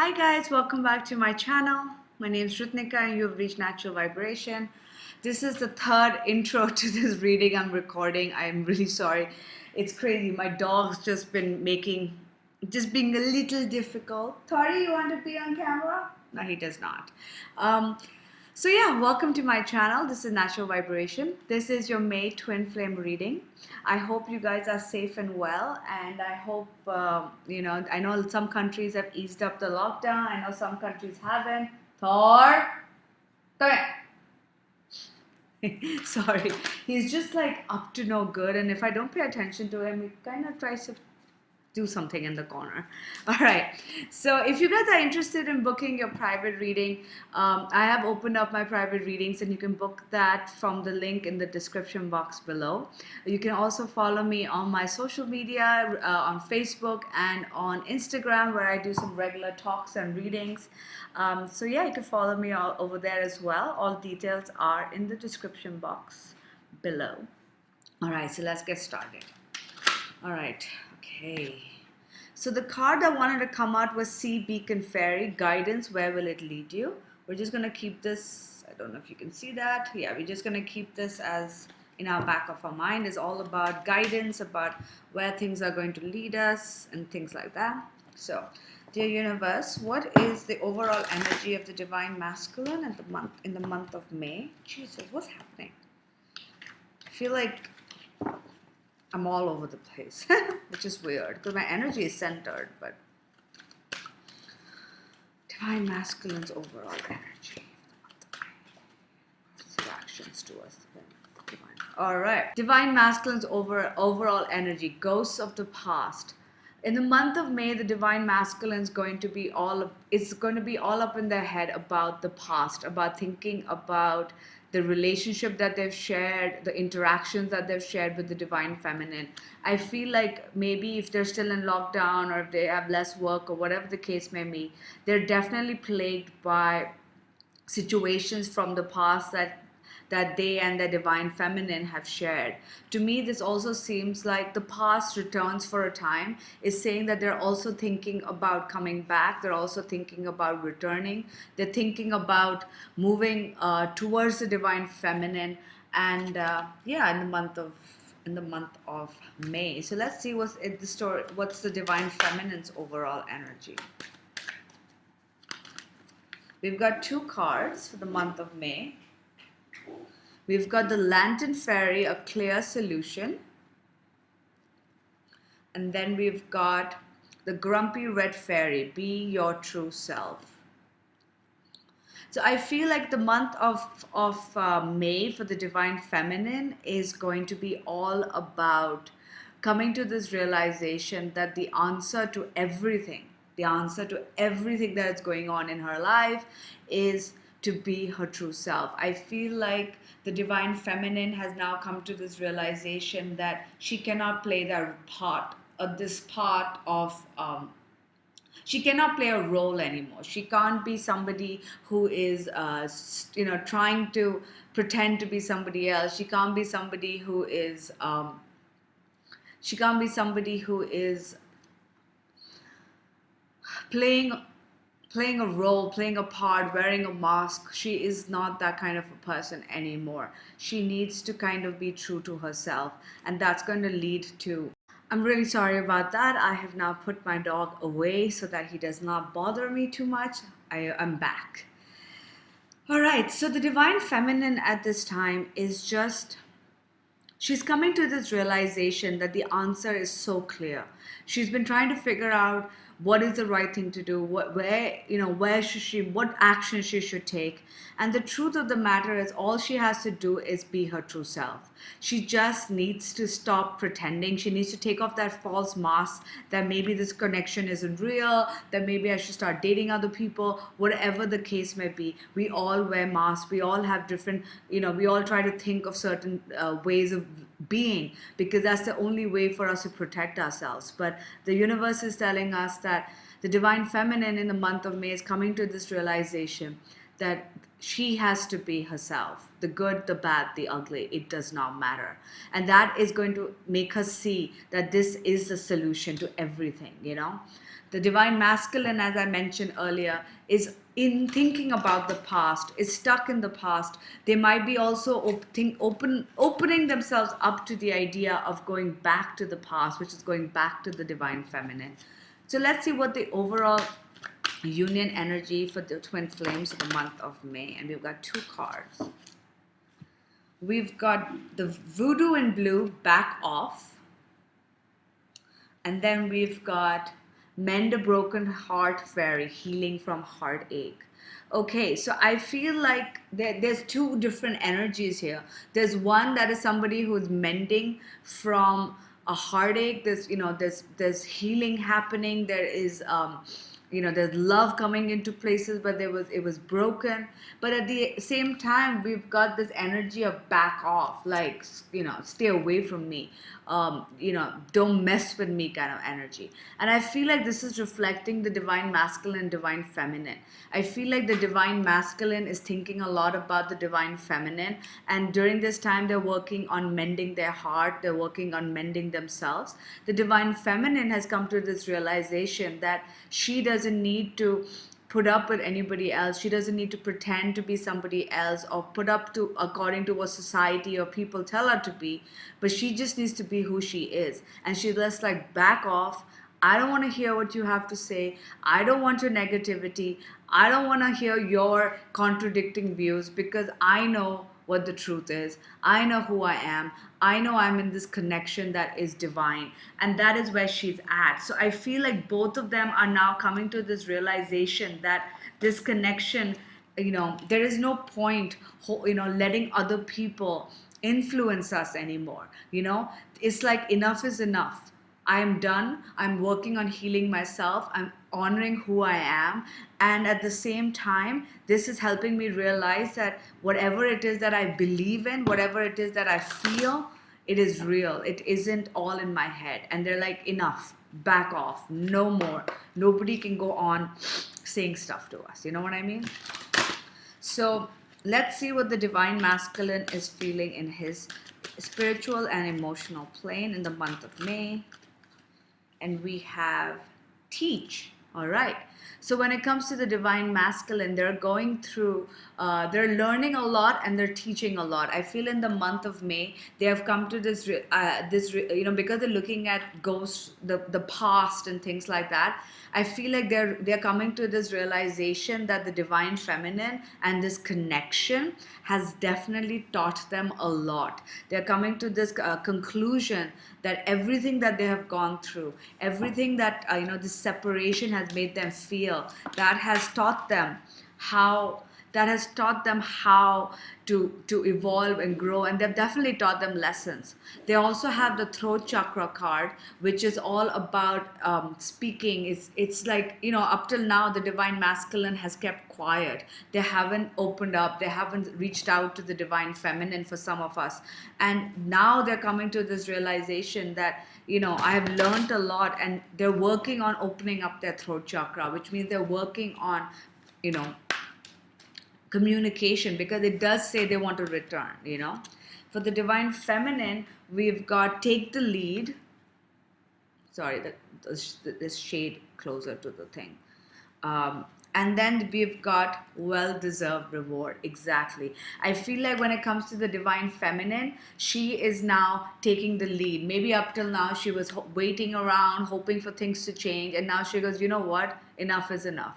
Hi guys, welcome back to my channel. My name is Rutnika and you have reached Natural Vibration. This is the third intro to this reading I'm recording. I'm really sorry. It's crazy. My dog's just been being a little difficult. Tori, you want to be on camera? No, he does not. So yeah, welcome to my channel. This is Natural Vibration. This is your May Twin Flame reading. I hope you guys are safe and well, and I hope I know some countries have eased up the lockdown. I know some countries haven't. Thor, come here. Sorry, he's just like up to no good, and if I don't pay attention to him, he kind of tries to do something in the corner. All right, so if you guys are interested in booking your private reading, I have opened up my private readings and you can book that from the link in the description box below. You can also follow me on my social media, on Facebook and on Instagram, where I do some regular talks and readings. So yeah, you can follow me all over there as well. All details are in the description box below. All right, so let's get started. All right, okay. So the card that wanted to come out was Sea Beacon Fairy, Guidance, Where Will It Lead You? We're just going to keep this, I don't know if you can see that. Yeah, we're just going to keep this as in our back of our mind. It's all about guidance, about where things are going to lead us and things like that. So, dear universe, what is the overall energy of the divine masculine in the month of May? Jesus, what's happening? I feel like I'm all over the place, which is weird because my energy is centered, but divine masculine's overall energy. Reactions towards the divine. All right, divine masculine's overall energy. Ghosts of the past. In the month of May, the divine masculine is going to be it's going to be all up in their head about the past, about thinking about the relationship that they've shared, the interactions that they've shared with the divine feminine. I feel like maybe if they're still in lockdown or if they have less work or whatever the case may be, they're definitely plagued by situations from the past that they and the divine feminine have shared. To me, this also seems like the past returns for a time is saying that they're also thinking about coming back. They're also thinking about returning. They're thinking about moving towards the divine feminine. And yeah, in the month of May. So let's see what's in the story. What's the divine feminine's overall energy? We've got two cards for the month of May. We've got the Lantern Fairy, a clear solution. And then we've got the Grumpy Red Fairy, be your true self. So I feel like the month of May for the divine feminine is going to be all about coming to this realization that the answer to everything that is going on in her life is to be her true self. I feel like the divine feminine has now come to this realization that she cannot play this part of she cannot play a role anymore. She can't be somebody who is trying to pretend to be somebody else. She can't be somebody who is playing a role, playing a part, wearing a mask. She is not that kind of a person anymore. She needs to kind of be true to herself, and that's going to lead to, I'm really sorry about that. I have now put my dog away so that he does not bother me too much. I'm back. All right, so the divine feminine at this time is she's coming to this realization that the answer is so clear. She's been trying to figure out what is the right thing to do, what action she should take. And the truth of the matter is all she has to do is be her true self. She just needs to stop pretending. She needs to take off that false mask that maybe this connection isn't real, that maybe I should start dating other people, whatever the case may be. We all wear masks. We all have different, we all try to think of certain ways of being because that's the only way for us to protect ourselves. But the universe is telling us that the divine feminine in the month of May is coming to this realization that she has to be herself. The good, the bad, the ugly, it does not matter. And that is going to make her see that this is the solution to everything, you know. The divine masculine, as I mentioned earlier, is in thinking about the past, is stuck in the past. They might be also opening themselves up to the idea of going back to the past, which is going back to the divine feminine. So let's see what the overall union energy for the twin flames of the month of May. And we've got 2 cards. We've got the voodoo in blue, back off. And then we've got mend a broken heart fairy, healing from heartache. Okay, so I feel like there's 2 different energies here. There's one that is somebody who's mending from a heartache. There's, you know, there's healing happening. There is you know, there's love coming into places, but it was broken. But at the same time, we've got this energy of back off, like, you know, stay away from me, you know, don't mess with me kind of energy. And I feel like this is reflecting the divine masculine and divine feminine. I feel like the divine masculine is thinking a lot about the divine feminine, and during this time they're working on mending their heart, they're working on mending themselves. The divine feminine has come to this realization that she doesn't need to put up with anybody else. She doesn't need to pretend to be somebody else or put up to according to what society or people tell her to be, but she just needs to be who she is. And she's just like, back off. I don't want to hear what you have to say. I don't want your negativity. I don't want to hear your contradicting views, because I know what the truth is. I know who I am. I know I'm in this connection that is divine. And that is where she's at. So I feel like both of them are now coming to this realization that this connection, you know, there is no point, you know, letting other people influence us anymore. You know, it's like enough is enough. I am done. I'm working on healing myself. I'm honoring who I am. And at the same time, this is helping me realize that whatever it is that I believe in, whatever it is that I feel, it is real. It isn't all in my head. And they're like, enough, back off, no more. Nobody can go on saying stuff to us. You know what I mean? So let's see what the divine masculine is feeling in his spiritual and emotional plane in the month of May. And we have teach. All right. So when it comes to the divine masculine, they're going through, they're learning a lot and they're teaching a lot. I feel in the month of May, they have come to this, you know, because they're looking at ghosts, the past and things like that. I feel like they're coming to this realization that the divine feminine and this connection has definitely taught them a lot. They're coming to this conclusion that everything that they have gone through, everything that you know, this separation has made them feel, that has taught them how to evolve and grow, and they've definitely taught them lessons. They also have the throat chakra card, which is all about speaking. It's like, you know, up till now the divine masculine has kept quiet. They haven't opened up, they haven't reached out to the divine feminine for some of us, and now they're coming to this realization that, you know, I have learned a lot, and they're working on opening up their throat chakra, which means they're working on, you know, communication, because it does say they want to return, you know. For the divine feminine, we've got take the lead. Sorry, this shade closer to the thing. And then we've got well-deserved reward. Exactly. I feel like when it comes to the divine feminine, she is now taking the lead. Maybe up till now she was waiting around, hoping for things to change. And now she goes, you know what? Enough is enough.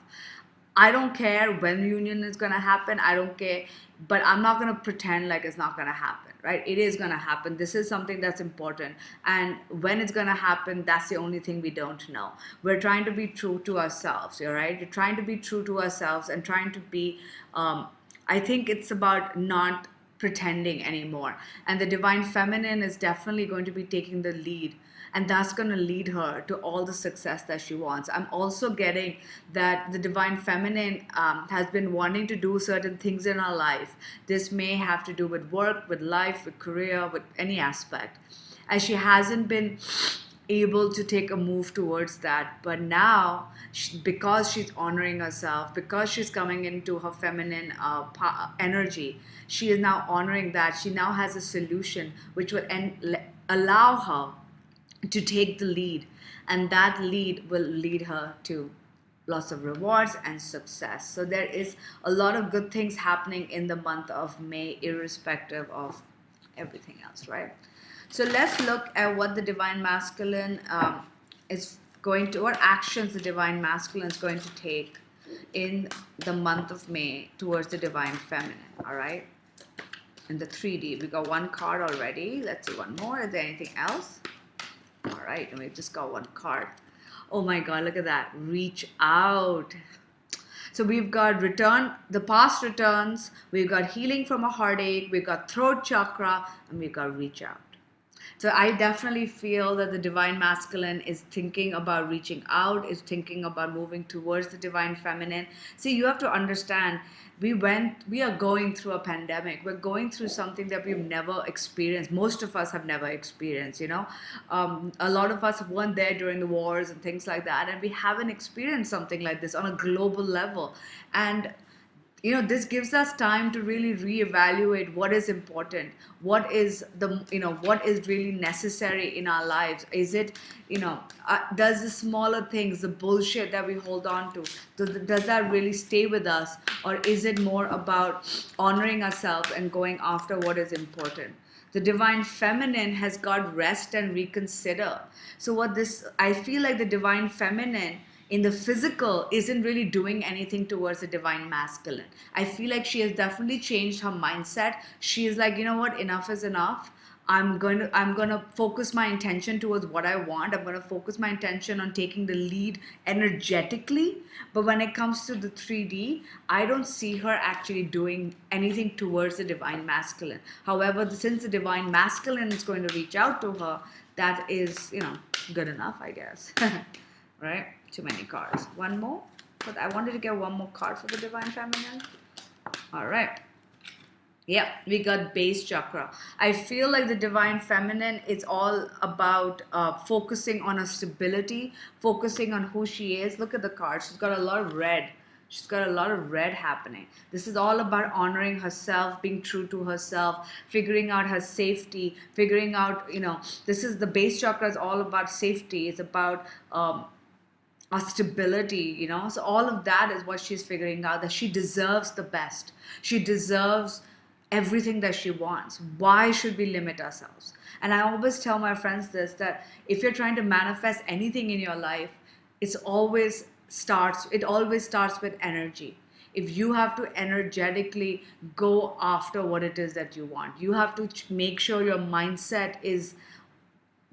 I don't care when union is going to happen. I don't care. But I'm not going to pretend like it's not going to happen, right? It is going to happen. This is something that's important. And when it's going to happen, that's the only thing we don't know. We're trying to be true to ourselves, right? We're trying to be true to ourselves and trying to be, I think it's about not pretending anymore. And the divine feminine is definitely going to be taking the lead. And that's going to lead her to all the success that she wants. I'm also getting that the divine feminine has been wanting to do certain things in her life. This may have to do with work, with life, with career, with any aspect. And she hasn't been able to take a move towards that. But now, because she's honoring herself, because she's coming into her feminine energy, she is now honoring that. She now has a solution which will allow her to take the lead, and that lead will lead her to lots of rewards and success. So there is a lot of good things happening in the month of May, irrespective of everything else, right? So let's look at what the divine masculine is going to, what actions the divine masculine is going to take in the month of May towards the divine feminine. All right, in the 3D we got one card already. Let's see one more. Is there anything else? All right, and we just got one card. Oh my God, look at that. Reach out. So we've got return, the past returns, we've got healing from a heartache, we've got throat chakra, and we've got reach out. So I definitely feel that the divine masculine is thinking about reaching out, is thinking about moving towards the divine feminine. See, you have to understand, we are going through a pandemic. We're going through something that we've never experienced. Most of us have never experienced, you know. A lot of us weren't there during the wars and things like that, and we haven't experienced something like this on a global level. And you know, this gives us time to really reevaluate what is important, what is the, you know, what is really necessary in our lives. Is it, you know, does the smaller things, the bullshit that we hold on to, does that really stay with us, or is it more about honoring ourselves and going after what is important? The divine feminine has got rest and reconsider. So what this, I feel like the divine feminine in the physical isn't really doing anything towards the divine masculine. I feel like she has definitely changed her mindset. She is like, you know what, enough is enough. I'm going to focus my intention towards what I want. I'm going to focus my intention on taking the lead energetically. But when it comes to the 3D, I don't see her actually doing anything towards the divine masculine. However, since the divine masculine is going to reach out to her, that is, you know, good enough, I guess. Right? Too many cards. One more, but I wanted to get one more card for the divine feminine. All right. Yeah, we got base chakra. I feel like the divine feminine is all about focusing on her stability, focusing on who she is. Look at the card. She's got a lot of red. She's got a lot of red happening. This is all about honoring herself, being true to herself, figuring out her safety, figuring out, you know, this is the base chakra is all about safety. It's about our stability, you know. So all of that is what she's figuring out, that she deserves the best. She deserves everything that she wants. Why should we limit ourselves? And I always tell my friends this, that if you're trying to manifest anything in your life, it always starts with energy. If you have to energetically go after what it is that you want, you have to make sure your mindset is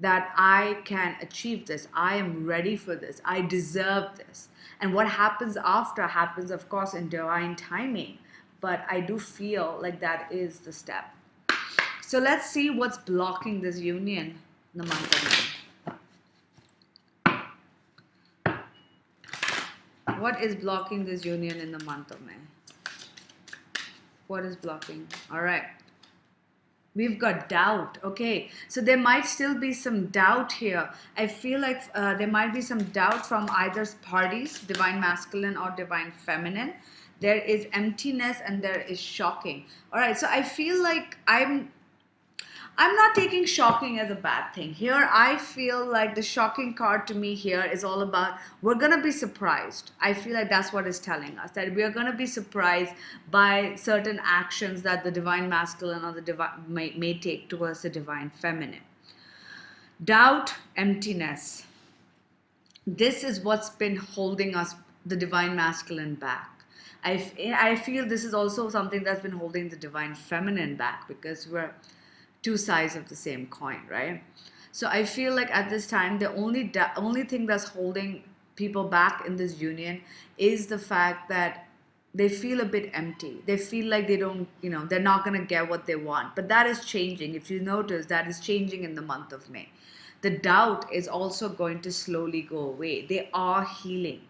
that I can achieve this. I am ready for this. I deserve this. And what happens after happens, of course, in divine timing. But I do feel like that is the step. So let's see what's blocking this union in the month of May. What is blocking this union in the month of May? What is blocking? All right. We've got doubt. Okay, so there might still be some doubt here. I feel like there might be some doubt from either parties, divine masculine or divine feminine. There is emptiness and there is shocking. All right, so I feel like I'm not taking shocking as a bad thing. Here, I feel like the shocking card to me here is all about we're going to be surprised. I feel like that's what it's telling us, that we are going to be surprised by certain actions that the divine masculine or the divine may take towards the divine feminine. Doubt, emptiness. This is what's been holding us, the divine masculine, back. I feel this is also something that's been holding the divine feminine back, because we're two sides of the same coin, right? So I feel like at this time, the only thing that's holding people back in this union is the fact that they feel a bit empty. They feel like they don't, you know, they're not going to get what they want. But that is changing. If you notice, that is changing in the month of May. The doubt is also going to slowly go away. They are healing.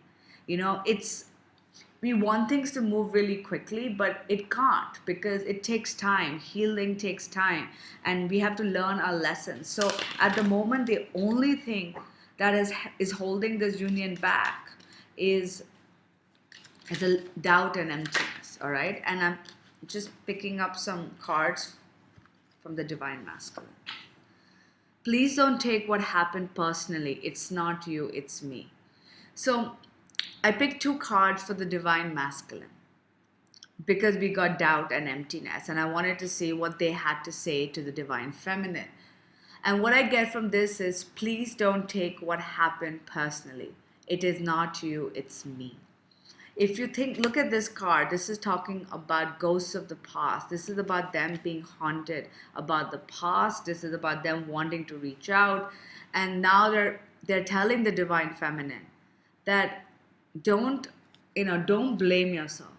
You know, we want things to move really quickly, but it can't, because it takes time. Healing takes time, and we have to learn our lessons. So at the moment, the only thing that is holding this union back is the doubt and emptiness. All right, and I'm just picking up some cards from the Divine Masculine. Please don't take what happened personally. It's not you, it's me. So I picked two cards for the Divine Masculine because we got doubt and emptiness, and I wanted to see what they had to say to the Divine Feminine. And what I get from this is, please don't take what happened personally. It is not you, it's me. If you look at this card, this is talking about ghosts of the past. This is about them being haunted about the past. This is about them wanting to reach out. And now they're telling the Divine Feminine that don't blame yourself.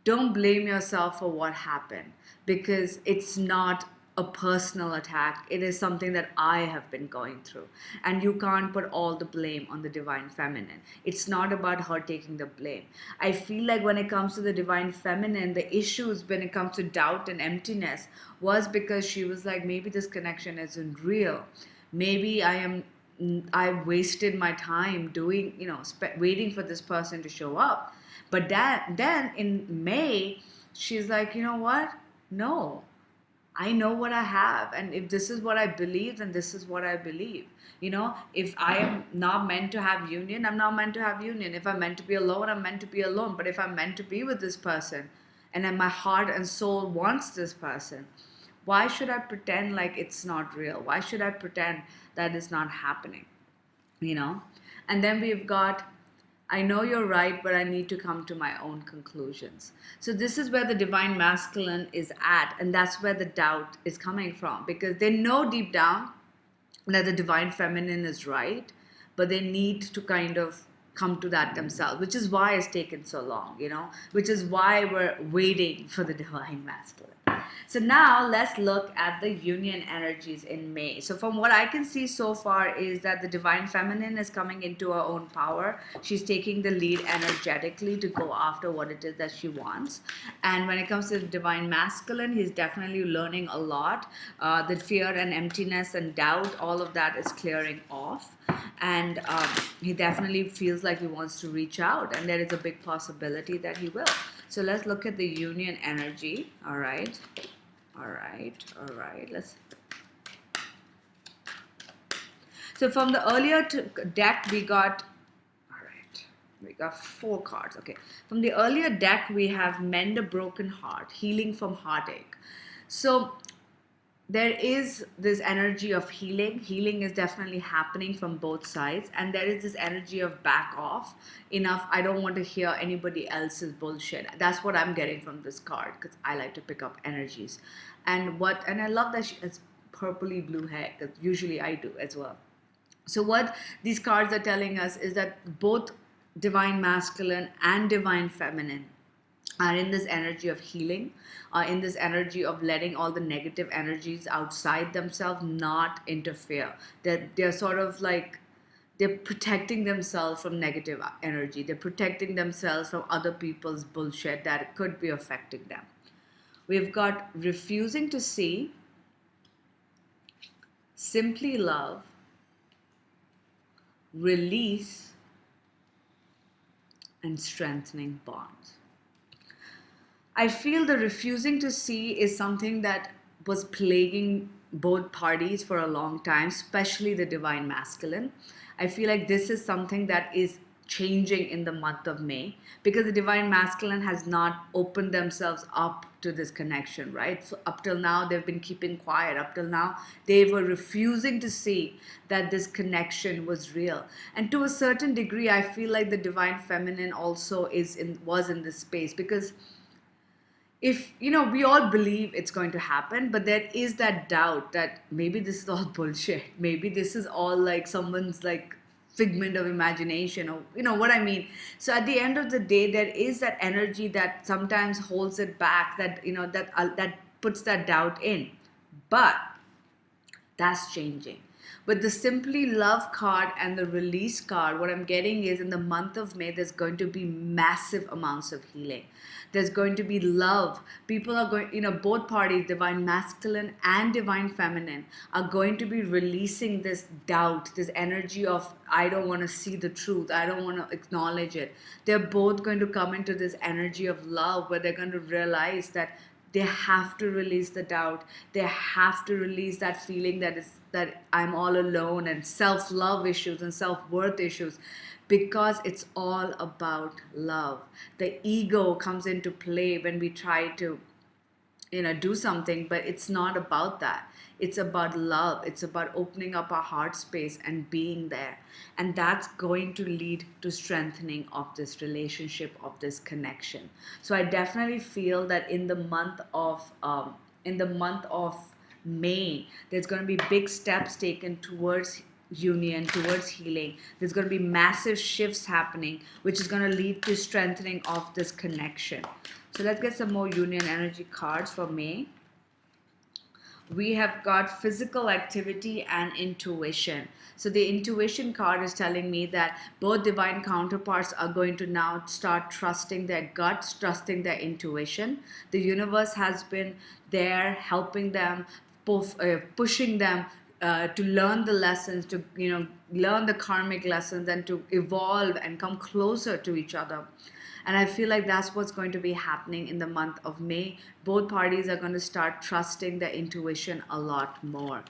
Don't blame yourself for what happened, because it's not a personal attack. It is something that I have been going through. And you can't put all the blame on the Divine Feminine. It's not about her taking the blame. I feel like when it comes to the Divine Feminine, the issues when it comes to doubt and emptiness was because she was like, maybe this connection isn't real. Maybe I wasted my time doing, waiting for this person to show up. But then in May, she's like, you know what? No, I know what I have. And if this is what I believe, then this is what I believe. If I am not meant to have union, I'm not meant to have union. If I'm meant to be alone, I'm meant to be alone. But if I'm meant to be with this person, and then my heart and soul wants this person, why should I pretend like it's not real? Why should I pretend that it's not happening? And then we've got, I know you're right, but I need to come to my own conclusions. So this is where the Divine Masculine is at, and that's where the doubt is coming from, because they know deep down that the Divine Feminine is right, but they need to kind of come to that themselves, which is why it's taken so long, which is why we're waiting for the Divine Masculine. So now let's look at the union energies in May. So from what I can see so far is that the Divine Feminine is coming into her own power. She's taking the lead energetically to go after what it is that she wants. And when it comes to the Divine Masculine, he's definitely learning a lot. The fear and emptiness and doubt, all of that is clearing off. And he definitely feels like he wants to reach out, and there is a big possibility that he will. So let's look at the union energy. All right. So from the earlier deck, we got 4 cards. Okay. From the earlier deck, we have Mend a Broken Heart, Healing from Heartache. So there is this energy of healing. Healing is definitely happening from both sides. And there is this energy of back off. Enough. I don't want to hear anybody else's bullshit. That's what I'm getting from this card, because I like to pick up energies. And I love that she has purpley blue hair, because usually I do as well. So what these cards are telling us is that both Divine Masculine and Divine Feminine are in this energy of healing, in this energy of letting all the negative energies outside themselves not interfere. They're sort of like, they're protecting themselves from negative energy. They're protecting themselves from other people's bullshit that could be affecting them. We've got Refusing to See, Simply Love, Release, and Strengthening Bonds. I feel the refusing to see is something that was plaguing both parties for a long time, especially the Divine Masculine. I feel like this is something that is changing in the month of May, because the Divine Masculine has not opened themselves up to this connection, right? So up till now, they've been keeping quiet. Up till now, they were refusing to see that this connection was real. And to a certain degree, I feel like the Divine Feminine also was in this space, because if we all believe it's going to happen, but there is that doubt that maybe this is all bullshit, maybe this is all like someone's like figment of imagination, or what I mean. So at the end of the day, there is that energy that sometimes holds it back, that that puts that doubt in. But that's changing. But the Simply Love card and the Release card, what I'm getting is in the month of May, there's going to be massive amounts of healing. There's going to be love. People are going, both parties, divine masculine and divine feminine, are going to be releasing this doubt, this energy of, I don't want to see the truth, I don't want to acknowledge it. They're both going to come into this energy of love where they're going to realize that they have to release the doubt. They have to release that feeling that I'm all alone, and self-love issues and self-worth issues, because it's all about love. The ego comes into play when we try to do something, but it's not about that. It's about love. It's about opening up our heart space and being there, and that's going to lead to strengthening of this relationship, of this connection. So I definitely feel that in the month of May, there's going to be big steps taken towards union, towards healing. There's going to be massive shifts happening, which is going to lead to strengthening of this connection. So let's get some more union energy cards for May. We have got physical activity and intuition. So the intuition card is telling me that both divine counterparts are going to now start trusting their guts, trusting their intuition. The universe has been there helping them, pushing them to learn the lessons, to learn the karmic lessons, and to evolve and come closer to each other. And I feel like that's what's going to be happening in the month of May. Both parties are going to start trusting their intuition a lot more.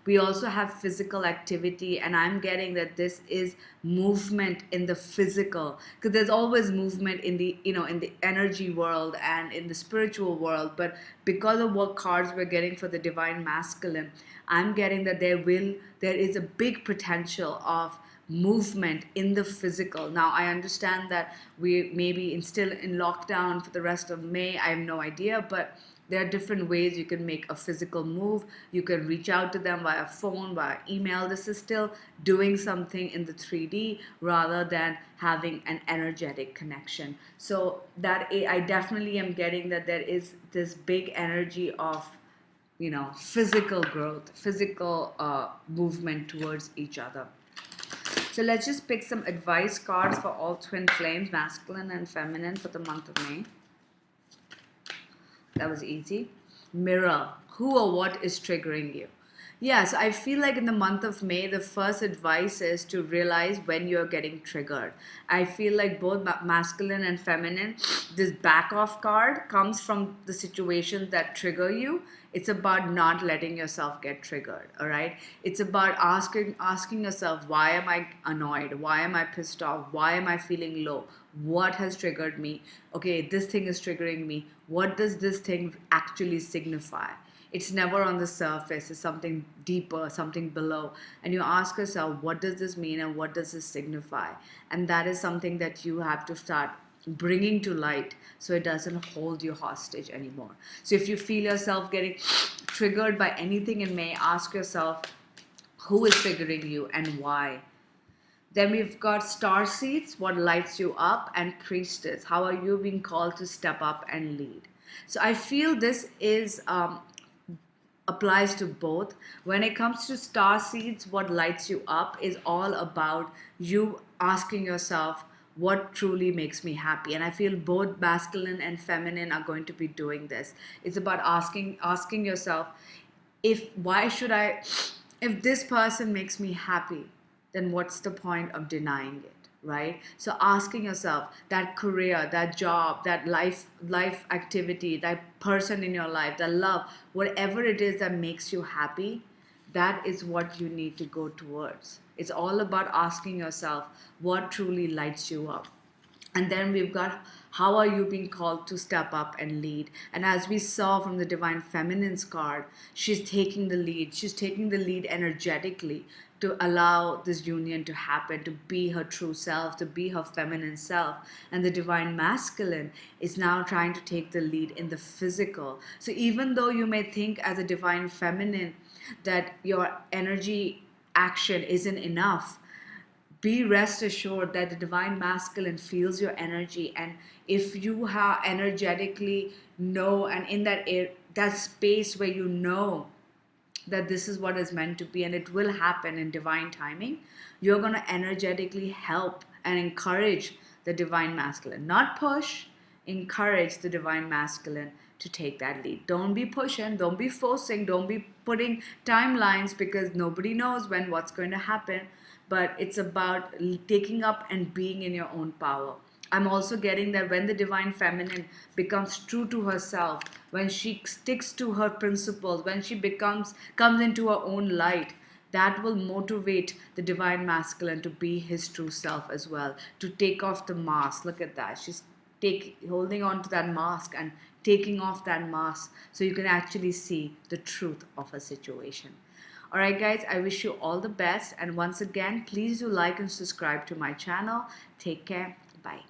We also have physical activity, and I'm getting that this is movement in the physical, because there's always movement in the in the energy world and in the spiritual world. But because of what cards we're getting for the divine masculine, I'm getting that there is a big potential of movement in the physical. Now I understand that we may be still in lockdown for the rest of May. I have no idea, but there are different ways you can make a physical move. You can reach out to them via phone, via email. This is still doing something in the 3D rather than having an energetic connection. So that I definitely am getting that there is this big energy of physical growth, physical movement towards each other. So let's just pick some advice cards for all twin flames, masculine and feminine, for the month of May. That was easy. Mirror, who or what is triggering you? Yes, I feel like in the month of May, the first advice is to realize when you're getting triggered. I feel like both masculine and feminine, this back off card comes from the situations that trigger you. It's about not letting yourself get triggered, all right? It's about asking yourself, why am I annoyed? Why am I pissed off? Why am I feeling low? What has triggered me? Okay, this thing is triggering me. What does this thing actually signify? It's never on the surface. It's something deeper, something below. And you ask yourself, what does this mean and what does this signify? And that is something that you have to start bringing to light so it doesn't hold you hostage anymore. So if you feel yourself getting triggered by anything in May, ask yourself, who is triggering you and why? Then we've got star seeds, what lights you up, and priestess, how are you being called to step up and lead? So I feel this is applies to both. When it comes to star seeds, what lights you up is all about you asking yourself, what truly makes me happy? And I feel both masculine and feminine are going to be doing this. It's about asking yourself, if this person makes me happy, then what's the point of denying it? Right? So asking yourself, that career, that job, that life activity, that person in your life, that love, whatever it is that makes you happy, that is what you need to go towards. It's all about asking yourself what truly lights you up. And then we've got, how are you being called to step up and lead? And as we saw from the Divine Feminine's card, she's taking the lead. She's taking the lead energetically to allow this union to happen, to be her true self, to be her feminine self. And the Divine Masculine is now trying to take the lead in the physical. So even though you may think as a Divine Feminine that your energy action isn't enough, be rest assured that the Divine Masculine feels your energy. And if you have energetically know, and in that space where you know that this is what is meant to be and it will happen in divine timing, you're going to energetically help and encourage the divine masculine. Not push, encourage the divine masculine to take that lead. Don't be pushing, don't be forcing, don't be putting timelines, because nobody knows when what's going to happen. But it's about taking up and being in your own power. I'm also getting that when the divine feminine becomes true to herself, when she sticks to her principles, when she comes into her own light, that will motivate the divine masculine to be his true self as well, to take off the mask. Look at that. She's holding on to that mask and taking off that mask so you can actually see the truth of a situation. All right, guys, I wish you all the best. And once again, please do like and subscribe to my channel. Take care. Bye.